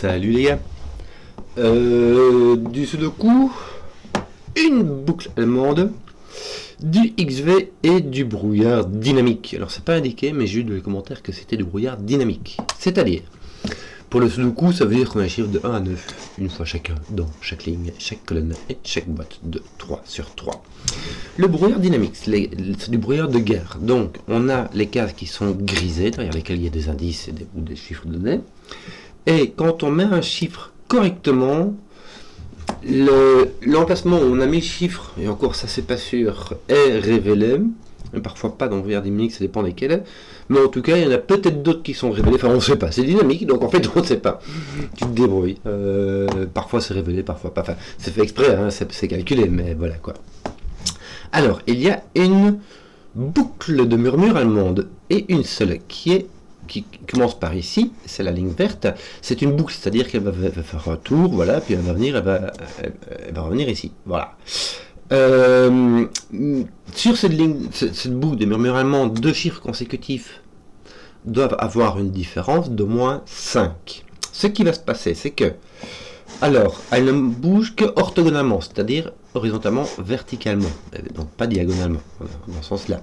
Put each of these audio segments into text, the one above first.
Salut les gars. Du sudoku, une boucle allemande, du XV et du brouillard dynamique. Alors c'est pas indiqué, mais j'ai eu dans les commentaires que c'était du brouillard dynamique. C'est-à-dire, pour le sudoku, ça veut dire qu'on a un chiffre de 1 à 9, une fois chacun, dans chaque ligne, chaque colonne et chaque boîte de 3 sur 3. Le brouillard dynamique, c'est du brouillard de guerre. Donc on a les cases qui sont grisées, derrière lesquelles il y a des indices et des chiffres donnés. Et quand on met un chiffre correctement, l'emplacement où on a mis le chiffre, et encore ça c'est pas sûr, est révélé. Et parfois pas dans le brouillard dynamique, ça dépend desquels. Mais en tout cas, il y en a peut-être d'autres qui sont révélés. Enfin, on ne sait pas. C'est dynamique, donc en fait, on ne sait pas. Tu te débrouilles. Parfois c'est révélé, parfois pas. Enfin, c'est fait exprès, hein, c'est calculé, mais voilà quoi. Alors, il y a une boucle de murmure allemande, et une seule, qui commence par ici, c'est la ligne verte. C'est une boucle, c'est-à-dire qu'elle va faire un tour, voilà, puis elle va venir, elle va revenir ici, voilà. Sur cette ligne, cette boucle de murmure allemande, deux chiffres consécutifs doivent avoir une différence d'au moins 5. Ce qui va se passer, c'est que, alors, elle ne bouge que orthogonalement, c'est-à-dire horizontalement, verticalement, donc pas diagonalement, dans ce sens-là.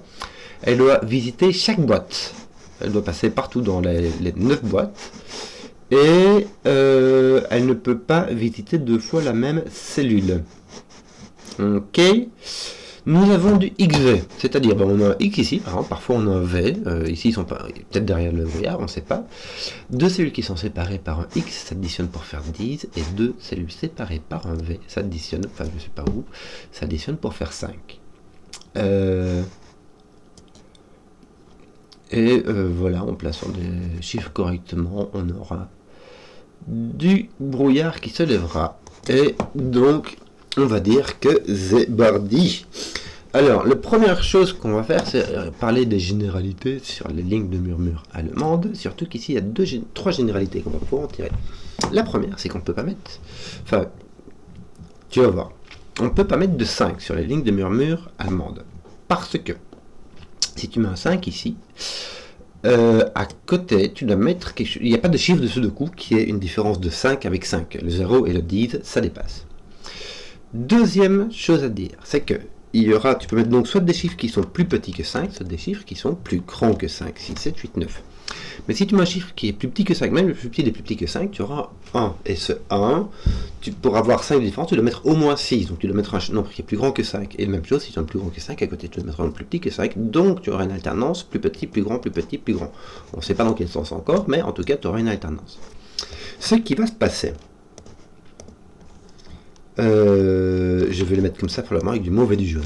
Elle doit visiter chaque boîte. Elle doit passer partout dans les 9 boîtes. Et elle ne peut pas visiter deux fois la même cellule. Ok. Nous avons du XV, c'est-à-dire on a un X ici, par exemple, parfois on a un V, ici ils sont peut-être derrière le brouillard, on ne sait pas. Deux cellules qui sont séparées par un X s'additionnent pour faire 10, et deux cellules séparées par un V s'additionnent, enfin je ne sais pas où, s'additionnent pour faire 5. Voilà, en plaçant des chiffres correctement, on aura du brouillard qui se lèvera. Et donc, on va dire que c'est bardi. Alors, la première chose qu'on va faire, c'est parler des généralités sur les lignes de murmure allemandes. Surtout qu'ici, il y a trois généralités qu'on va pouvoir en tirer. La première, c'est qu'on ne peut pas mettre... Enfin, tu vas voir. On ne peut pas mettre de 5 sur les lignes de murmure allemandes. Parce que, si tu mets un 5 ici, à côté, tu dois mettre quelque chose. Il n'y a pas de chiffre de sudoku qui ait une différence de 5 avec 5. Le 0 et le 10, ça dépasse. Deuxième chose à dire, c'est que tu peux mettre donc soit des chiffres qui sont plus petits que 5, soit des chiffres qui sont plus grands que 5, 6, 7, 8, 9. Mais si tu mets un chiffre qui est plus petit que 5, même le plus petit des plus petits que 5, tu auras 1. Et ce 1, pour avoir 5 différences, tu dois mettre au moins 6. Donc tu dois mettre un nombre qui est plus grand que 5. Et la même chose, si tu as un plus grand que 5, à côté, tu dois mettre un plus petit que 5. Donc tu auras une alternance plus petit, plus grand, plus petit, plus grand. On ne sait pas dans quel sens encore, mais en tout cas, tu auras une alternance. Ce qui va se passer... je vais les mettre comme ça pour la main avec du mauve et du jaune.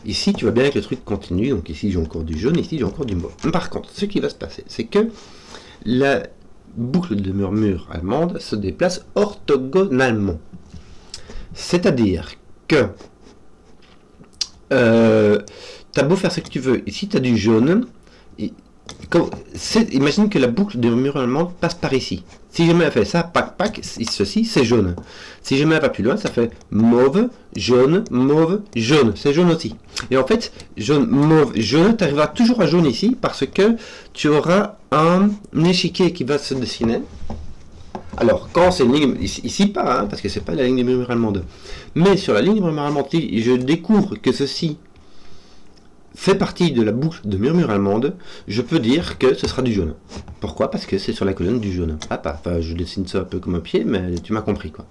Ici, tu vois bien que le truc continue, donc ici j'ai encore du jaune, ici j'ai encore du mauve. Par contre, ce qui va se passer, c'est que la boucle de murmure allemande se déplace orthogonalement. C'est-à-dire que tu as beau faire ce que tu veux, ici tu as du jaune, imagine que la boucle de murmure allemande passe par ici. Si jamais elle fait ça, pac, pac, ceci c'est jaune. Si jamais elle va plus loin, ça fait mauve, jaune, c'est jaune aussi. Et en fait, jaune, mauve, jaune, tu arriveras toujours à jaune ici parce que tu auras un échiquier qui va se dessiner. Alors, quand c'est une ligne, ici pas, hein, parce que c'est pas la ligne de murmure allemande. Mais sur la ligne de murmure allemande, je découvre que ceci fait partie de la boucle de murmure allemande, je peux dire que ce sera du jaune. Pourquoi? Parce que c'est sur la colonne du jaune. Enfin, je dessine ça un peu comme un pied, mais tu m'as compris quoi.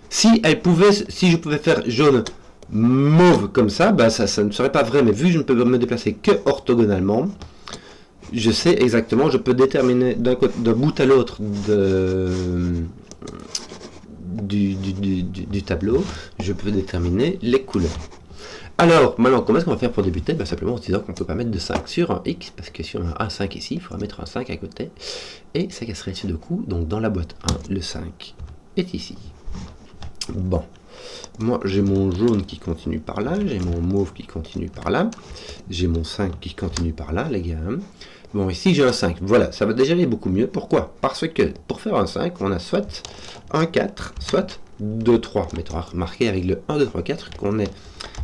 Si je pouvais faire jaune mauve comme ça, bah ça ne serait pas vrai, mais vu que je ne peux me déplacer que orthogonalement, je sais exactement, je peux déterminer d'un bout à l'autre du tableau, je peux déterminer les couleurs. Alors, maintenant, comment est-ce qu'on va faire pour débuter? Simplement en se disant qu'on ne peut pas mettre de 5 sur un X, parce que si on a un 5 ici, il faudra mettre un 5 à côté, et ça casserait dessus de coup, donc dans la boîte 1, le 5 est ici. Bon, moi j'ai mon jaune qui continue par là, j'ai mon mauve qui continue par là, j'ai mon 5 qui continue par là, les gars. Bon, ici j'ai un 5, voilà, ça va déjà aller beaucoup mieux. Pourquoi? Parce que pour faire un 5, on a soit un 4, soit 2, 3. Mais tu auras remarqué avec le 1, 2, 3, 4 qu'on est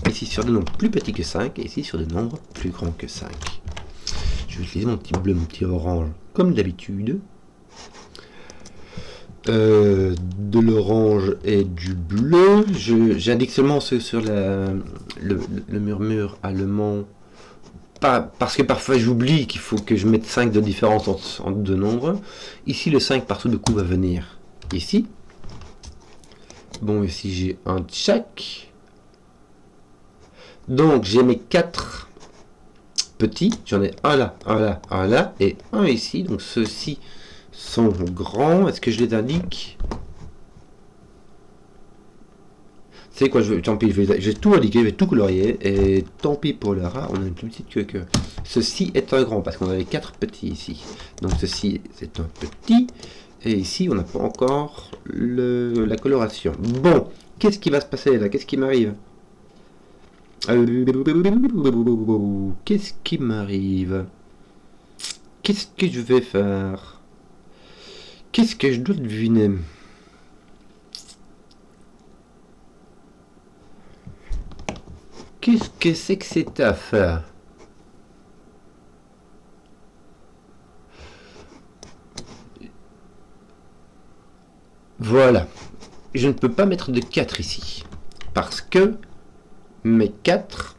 ici sur des nombres plus petits que 5 et ici sur des nombres plus grands que 5. Je vais utiliser mon petit bleu, mon petit orange comme d'habitude. de l'orange et du bleu. J'indique seulement ceux sur le murmure allemand. Pas, parce que parfois j'oublie qu'il faut que je mette 5 de différence entre deux nombres. Ici, le 5 par coup va venir ici. Bon, ici j'ai un tchak. Donc j'ai mes 4 petits. J'en ai un là, un là, un là et un ici. Donc ceux-ci sont grands. Est-ce que je les indique? C'est quoi, tant pis, j'ai tout indiqué, je vais tout colorier, et tant pis pour le rat, on a une plus petite queue que... Ceci est un grand, parce qu'on avait 4 petits ici. Donc ceci, c'est un petit, et ici, on n'a pas encore la coloration. Bon, qu'est-ce qui va se passer là? Qu'est-ce qui m'arrive? Qu'est-ce qui m'arrive? Qu'est-ce que je vais faire? Qu'est-ce que je dois deviner? Qu'est-ce que c'est que cette affaire? Voilà. Je ne peux pas mettre de 4 ici. Parce que mes 4...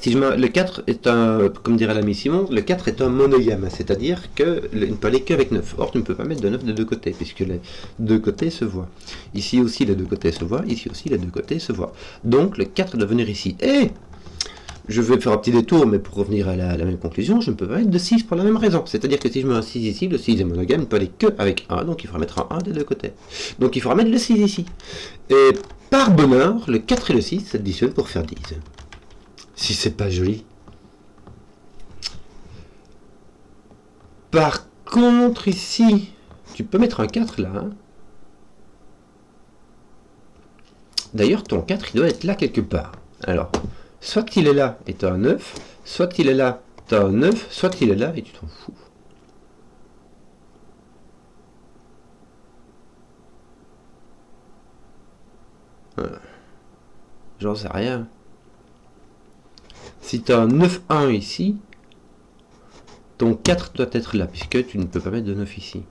Si je le 4 est un, comme dirait l'ami Simon, le 4 est un monogame, c'est-à-dire qu'il ne peut aller qu'avec 9. Or, tu ne peux pas mettre de 9 de deux côtés, puisque les deux côtés se voient. Ici aussi, les deux côtés se voient, ici aussi, les deux côtés se voient. Donc, le 4 doit venir ici. Et je vais faire un petit détour, mais pour revenir à la même conclusion, je ne peux pas mettre de 6 pour la même raison. C'est-à-dire que si je mets un 6 ici, le 6 est monogame, il ne peut aller qu'avec 1, donc il faudra mettre un 1 des deux côtés. Donc, il faudra mettre le 6 ici. Et par bonheur, le 4 et le 6 s'additionnent pour faire 10. Si c'est pas joli. Par contre, ici, tu peux mettre un 4 là. Hein. D'ailleurs, ton 4, il doit être là quelque part. Alors, soit il est là et tu as un 9, soit il est là, tu as un 9, soit il est là et tu t'en fous. J'en sais rien. Si tu as un 9-1 ici, ton 4 doit être là, puisque tu ne peux pas mettre de 9 ici.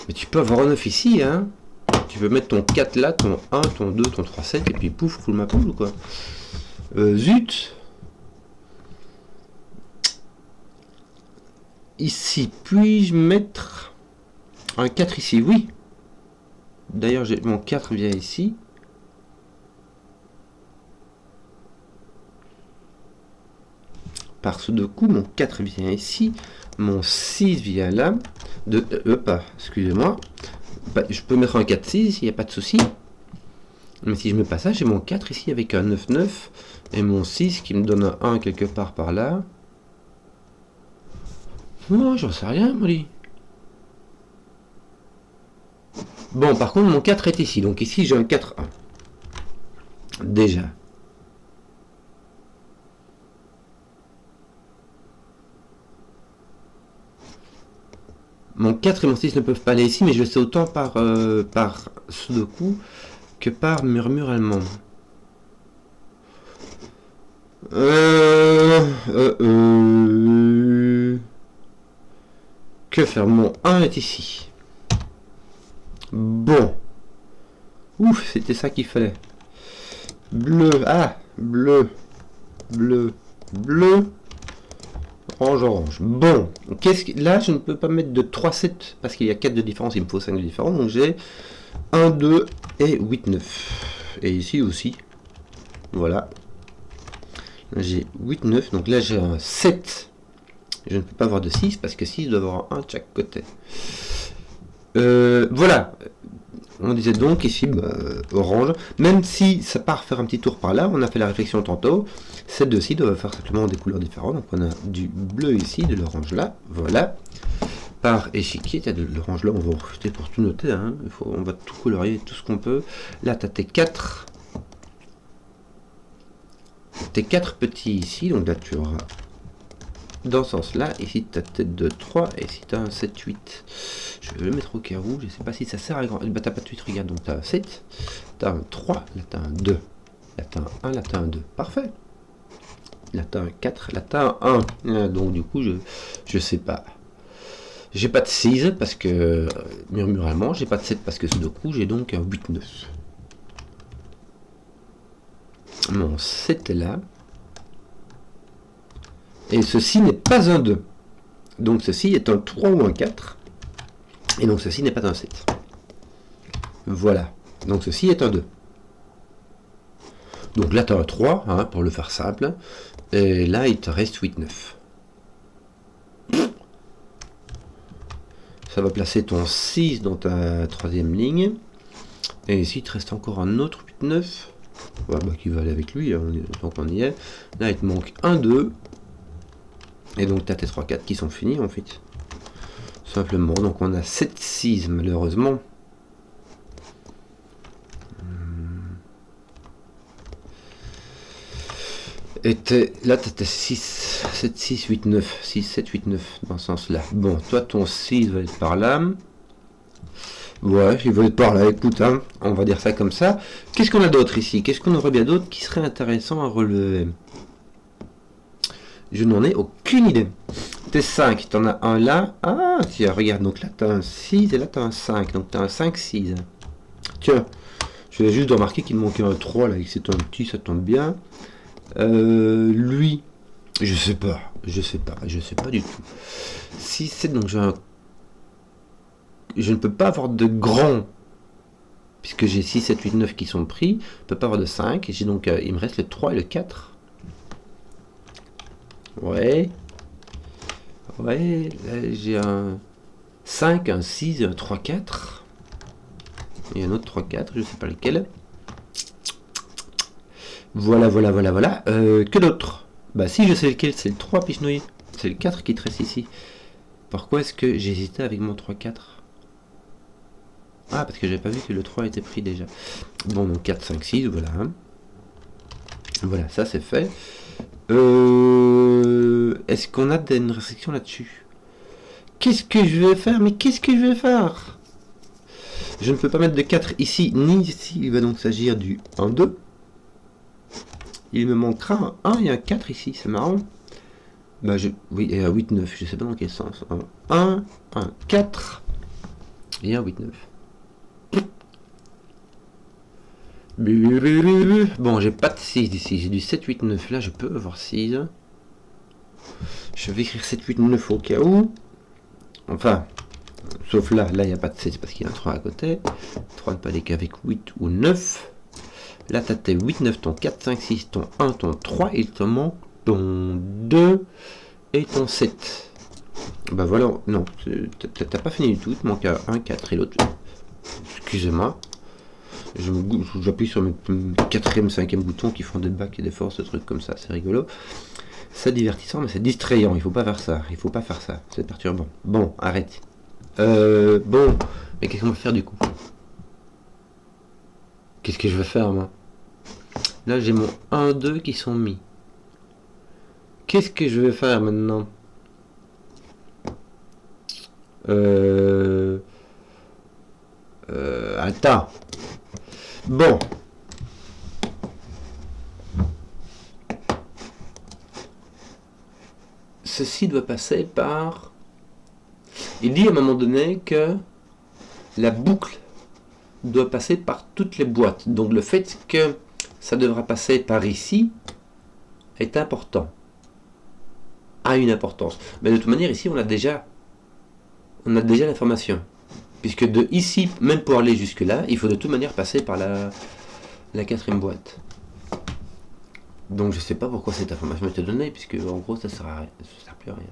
Mais tu peux avoir un 9 ici, hein. Tu peux mettre ton 4 là, ton 1, ton 2, ton 3, 7, et puis pouf, roule ma poule ou quoi. Zut. Ici, puis-je mettre un 4 ici? Oui. D'ailleurs, mon 4 vient ici. Par ce deux coups, mon 4 vient ici, mon 6 vient là, excusez-moi, je peux mettre un 4-6, il n'y a pas de souci, mais si je mets pas ça, j'ai mon 4 ici avec un 9-9, et mon 6 qui me donne un 1 quelque part par là. Moi, j'en sais rien, Molly. Bon, par contre, mon 4 est ici, donc ici j'ai un 4-1. Déjà. Mon 4 et mon 6 ne peuvent pas aller ici, mais je le sais autant par Sudoku que par murmure allemand. Que faire? Mon 1 est ici. Bon. Ouf, c'était ça qu'il fallait. Bleu. Ah, bleu. Bleu. Bleu. Orange, orange. Bon, là, je ne peux pas mettre de 3-7 parce qu'il y a 4 de différence, il me faut 5 de différence. Donc j'ai 1, 2 et 8, 9. Et ici aussi. Voilà. J'ai 8, 9. Donc là, j'ai un 7. Je ne peux pas avoir de 6 parce que 6 doit avoir un de chaque côté. Voilà. On disait donc ici orange, même si ça part faire un petit tour par là, on a fait la réflexion tantôt, ces deux-ci doivent faire simplement des couleurs différentes, donc on a du bleu ici, de l'orange là, voilà. Par échiquier, il y a de l'orange là, on va en profiter pour tout noter, hein. On va tout colorier, tout ce qu'on peut. Là, tu as tes 4 petits ici, donc là tu auras dans ce sens-là, ici tu as peut-être 2, 3, et ici tu as un 7, 8. Je vais le mettre au cas où, je ne sais pas si ça sert à grand. Bah, tu n'as pas de 8, regarde, donc tu as un 7, tu as un 3, là tu as un 2, là tu as un 1, là tu as un 2. Parfait. Là tu as un 4, là tu as un 1. Donc du coup, je sais pas. J'ai pas de 6 parce que murmuralement, j'ai pas de 7 parce que Sudoku, j'ai donc un 8-9. Mon 7 est là. Et ceci n'est pas un 2. Donc ceci est un 3 ou un 4. Et donc ceci n'est pas un 7. Voilà. Donc ceci est un 2. Donc là tu as un 3, hein, pour le faire simple. Et là il te reste 8-9. Ça va placer ton 6 dans ta troisième ligne. Et ici il te reste encore un autre 8-9. Ouais, bah, qui va aller avec lui, hein, donc on y est. Là il te manque un 2. Et donc tu as tes 3-4 qui sont finis en fait. Simplement, donc on a 7-6 malheureusement. Et là tu as 6, 7, 6, 8, 9. 6, 7, 8, 9 dans ce sens-là. Bon, toi ton 6 va être par là. Ouais, il va être par là, écoute, hein, on va dire ça comme ça. Qu'est-ce qu'on a d'autre ici? Qu'est-ce qu'on aurait bien d'autre qui serait intéressant à relever? Je n'en ai aucune idée. T'es 5, t'en as un là. Ah, tiens, regarde, donc là t'as un 6 et là t'as un 5. Donc t'as un 5, 6. Tiens, je vais juste remarquer qu'il me manquait un 3 là, et que c'est un petit, ça tombe bien. Lui, je sais pas du tout. 6, 7, donc j'ai un... Je ne peux pas avoir de grand, puisque j'ai 6, 7, 8, 9 qui sont pris. Je ne peux pas avoir de 5. Et j'ai donc, il me reste le 3 et le 4. Ouais. Ouais, là j'ai un 5, un 6, un 3, 4. Et un autre 3, 4, je ne sais pas lequel. Voilà. Que d'autre? Bah si, je sais lequel, c'est le 3 pichenouille. C'est le 4 qui te reste ici. Pourquoi est-ce que j'hésitais avec mon 3, 4? Ah, parce que j'avais pas vu que le 3 était pris déjà. Bon, donc 4, 5, 6, voilà. Voilà, ça c'est fait. Est-ce qu'on a une restriction là-dessus? Qu'est-ce que je vais faire? Mais qu'est-ce que je vais faire? Je ne peux pas mettre de 4 ici, ni ici. Il va donc s'agir du 1, 2. Il me manquera un 1 et un 4 ici, c'est marrant. Bah, oui, et un 8, 9, je sais pas dans quel sens. Un 4 et un 8, 9. Bon, j'ai pas de 6 ici, j'ai du 7, 8, 9. Là, je peux avoir 6. Je vais écrire 7, 8, 9 au cas où. Enfin, sauf là, il n'y a pas de 7 parce qu'il y a un 3 à côté. 3 ne pas aller qu'avec 8 ou 9. Là, tu as tes 8, 9, ton 4, 5, 6, ton 1, ton 3. Il te manque ton 2 et ton 7. Bah voilà, non, t'as pas fini du tout. Il te manque un 4 et l'autre. Excusez-moi. J'appuie sur mes 4e, 5e boutons qui font des bacs et des forces, des trucs comme ça, c'est rigolo. C'est divertissant, mais c'est distrayant, il faut pas faire ça, c'est perturbant. Bon, arrête. Bon, mais qu'est-ce qu'on va faire du coup? Qu'est-ce que je vais faire, moi? Là, j'ai mon 1, 2 qui sont mis. Qu'est-ce que je vais faire maintenant? Attends. Bon. Ceci doit passer par... Il dit à un moment donné que la boucle doit passer par toutes les boîtes. Donc le fait que ça devra passer par ici est important. A une importance. Mais de toute manière, ici, on a déjà l'information. Puisque de ici, même pour aller jusque là, il faut de toute manière passer par la 4e boîte. Donc je sais pas pourquoi cette information est donnée, puisque en gros ça sert plus à rien.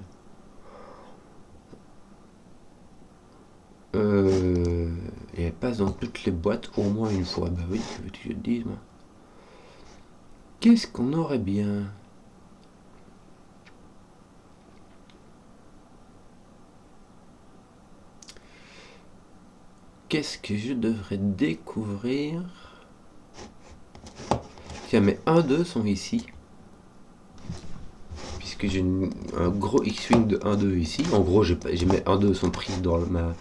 Et elle passe dans toutes les boîtes au moins une fois. Bah oui, tu veux que je te dise, moi. Qu'est-ce qu'on aurait bien? Qu'est-ce que je devrais découvrir? Tiens, mes 1, 2 sont ici. Puisque j'ai un gros X-Wing de 1, 2 ici. En gros, j'ai mes 1, 2 sont pris dans ma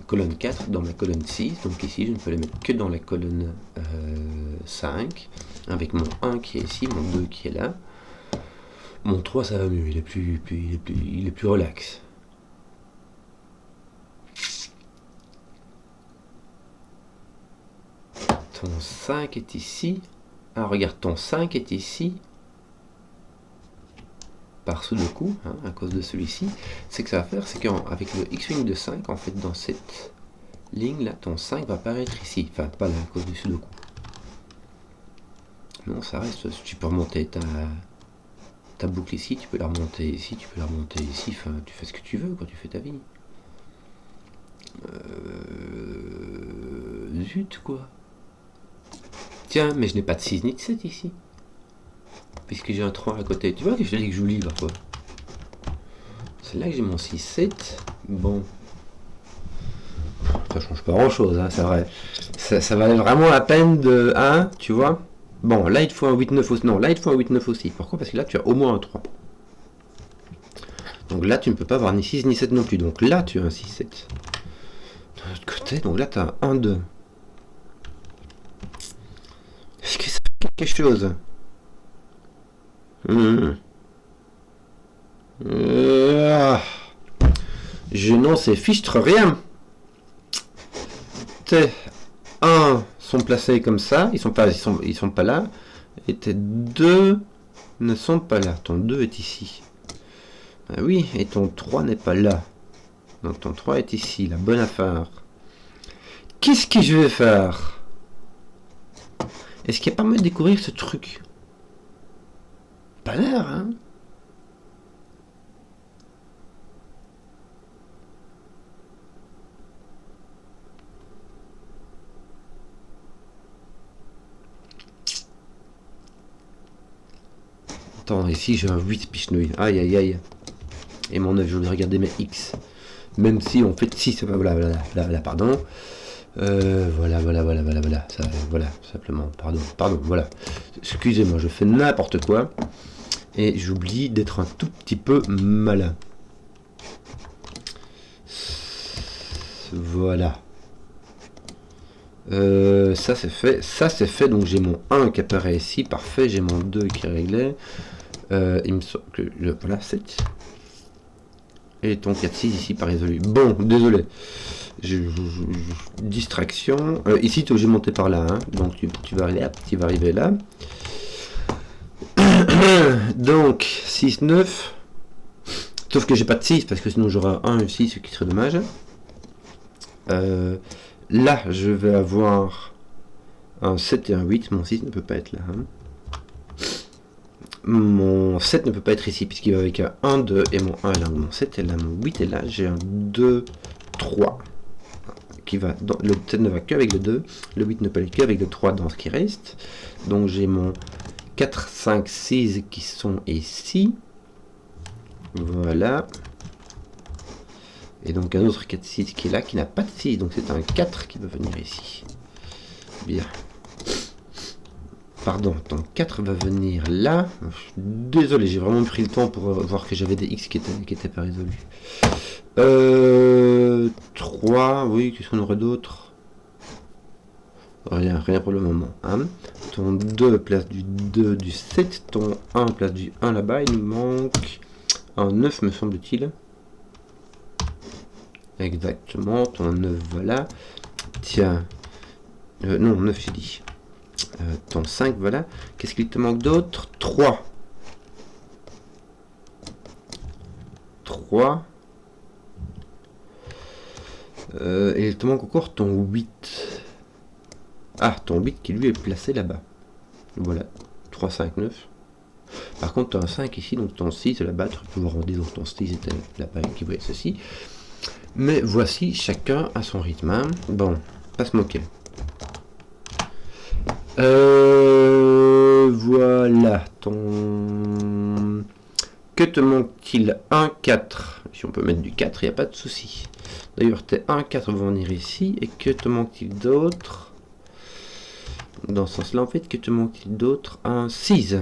colonne 4, dans ma colonne 6. Donc ici, je ne peux les mettre que dans la colonne 5. Avec mon 1 qui est ici, mon 2 qui est là. Mon 3, ça va mieux, il est plus relax. ton 5 est ici. Ah, regarde, ton 5 est ici. Par Sudoku, hein, à cause de celui-ci. C'est que ça va faire, c'est qu'avec le X-Wing de 5, en fait, dans cette ligne là, ton 5 va apparaître ici. Enfin, pas là, à cause du Sudoku. Non, ça reste. Tu peux remonter ta boucle ici, tu peux la remonter ici, tu peux la remonter ici. Enfin, tu fais ce que tu veux quand tu fais ta vie. Zut, quoi. Tiens, mais je n'ai pas de 6 ni de 7 ici. Puisque j'ai un 3 à côté. Tu vois que je te dis que j'oublie parfois. C'est là que j'ai mon 6-7. Bon. Ça change pas grand chose, hein, c'est vrai. Ça valait vraiment la peine de 1, tu vois. Bon, là il te faut un 8-9 aussi. Non, là il te faut un 8-9 aussi. Pourquoi? Parce que là tu as au moins un 3. Donc là tu ne peux pas avoir ni 6 ni 7 non plus. Donc là tu as un 6-7. De l'autre côté, donc là tu as un 1-2. Est-ce que ça fait quelque chose? Je n'en sais fichtre rien. Tes 1 sont placés comme ça, ils sont pas là, et tes 2 ne sont pas là. Ton 2 est ici. Ah oui, et ton 3 n'est pas là. Donc ton 3 est ici, la bonne affaire. Qu'est-ce que je vais faire? Est-ce qu'il n'y a pas moyen de découvrir ce truc? Pas l'air, hein? Attends, ici j'ai un 8 pichenouille. Aïe aïe aïe. Et mon 9, je voulais regarder mes X. Même si on fait 6, voilà, pardon. Voilà, ça, voilà, simplement, pardon, voilà. Excusez-moi, je fais n'importe quoi. Et j'oublie d'être un tout petit peu malin. Voilà. Ça c'est fait, donc j'ai mon 1 qui apparaît ici, parfait, j'ai mon 2 qui est réglé. Il me semble que, voilà, 7. Et ton 4-6 ici pas résolu. Bon, désolé. Distraction. Ici, tu es obligé de monter par là. Hein. Donc, tu vas arriver là. Donc, 6, 9. Sauf que j'ai pas de 6, parce que sinon j'aurai un et 6, ce qui serait dommage. Là, je vais avoir un 7 et un 8. Mon 6 ne peut pas être là. Hein. Mon 7 ne peut pas être ici, puisqu'il va avec un 1, 2, et mon 1 est là. Mon 7 est là, mon 8 est là. J'ai un 2, 3. Qui va dans, le 7 ne va qu'avec le 2. Le 8 ne peut aller qu'avec le 3 dans ce qui reste. Donc j'ai mon 4, 5, 6 qui sont ici. Voilà. Et donc un autre 4, 6 qui est là, qui n'a pas de 6. Donc c'est un 4 qui va venir ici. Bien. Pardon, ton 4 va venir là. Désolé, j'ai vraiment pris le temps pour voir que j'avais des X qui étaient pas résolus. 3, oui, qu'est-ce qu'on aurait d'autre? Rien pour le moment. Hein. Ton 2 place du 2 du 7, ton 1 place du 1 là-bas, il nous manque un 9 me semble-t-il. Exactement, ton 9 voilà. Tiens, non, 9 j'ai dit. Ton 5 voilà. Qu'est-ce qu'il te manque d'autre? 3. 3. Et il te manque encore ton 8. Ah, ton 8 qui lui est placé là-bas. Voilà. 3, 5, 9. Par contre, tu as un 5 ici, donc ton 6 est là-bas. Tu peux voir en disant que ton 6 était là-bas et qui voyait ceci. Mais voici, chacun à son rythme. Hein. Bon, pas se moquer. Voilà. Ton... Que te manque-t-il? 1, 4. Si on peut mettre du 4, il n'y a pas de souci. D'ailleurs, tes 1, 4 vont venir ici. Et que te manque-t-il d'autre? Dans ce sens-là, en fait, que te manque-t-il d'autre? Un 6.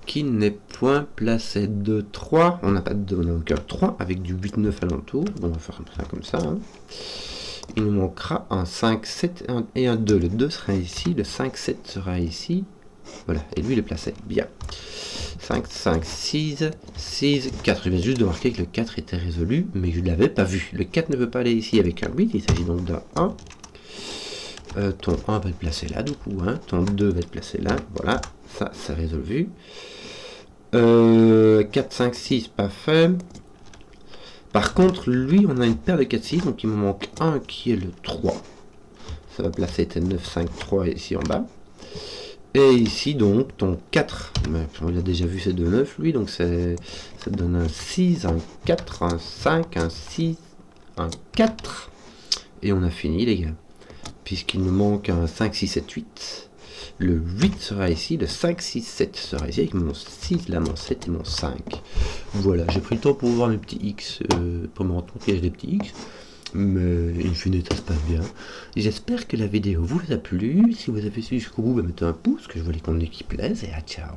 Qui n'est point placé. 2, 3. On n'a pas de 2, on a donc un 3 avec du 8, 9 alentour. On va faire ça comme ça. Hein. Il nous manquera un 5, 7 et un 2. Le 2 sera ici, le 5, 7 sera ici. Voilà, et lui il est placé. Bien. 5, 5, 6, 6, 4. Je viens juste de marquer que le 4 était résolu, mais je ne l'avais pas vu. Le 4 ne peut pas aller ici avec un 8, il s'agit donc d'un 1. Ton 1 va être placé là, du coup. Hein. Ton 2 va être placé là. Voilà, ça c'est résolu. 4, 5, 6, pas fait. Par contre, lui, on a une paire de 4, 6, donc il me manque un qui est le 3. Ça va placer tes 9, 5, 3 ici en bas. Et ici, donc, ton 4. On a déjà vu ces deux 9, lui, donc ça donne un 6, un 4, un 5, un 6, un 4. Et on a fini, les gars. Puisqu'il nous manque un 5, 6, 7, 8. Le 8 sera ici, le 5, 6, 7 sera ici, avec mon 6, là, mon 7 et mon 5. Voilà, j'ai pris le temps pour voir mes petits X, pour me rendre compte qu'il y a des petits X. Mais in fine, ça se passe bien. J'espère que la vidéo vous a plu. Si vous avez suivi jusqu'au bout, mettez un pouce, que je vois les contenus qui plaisent, et à ciao.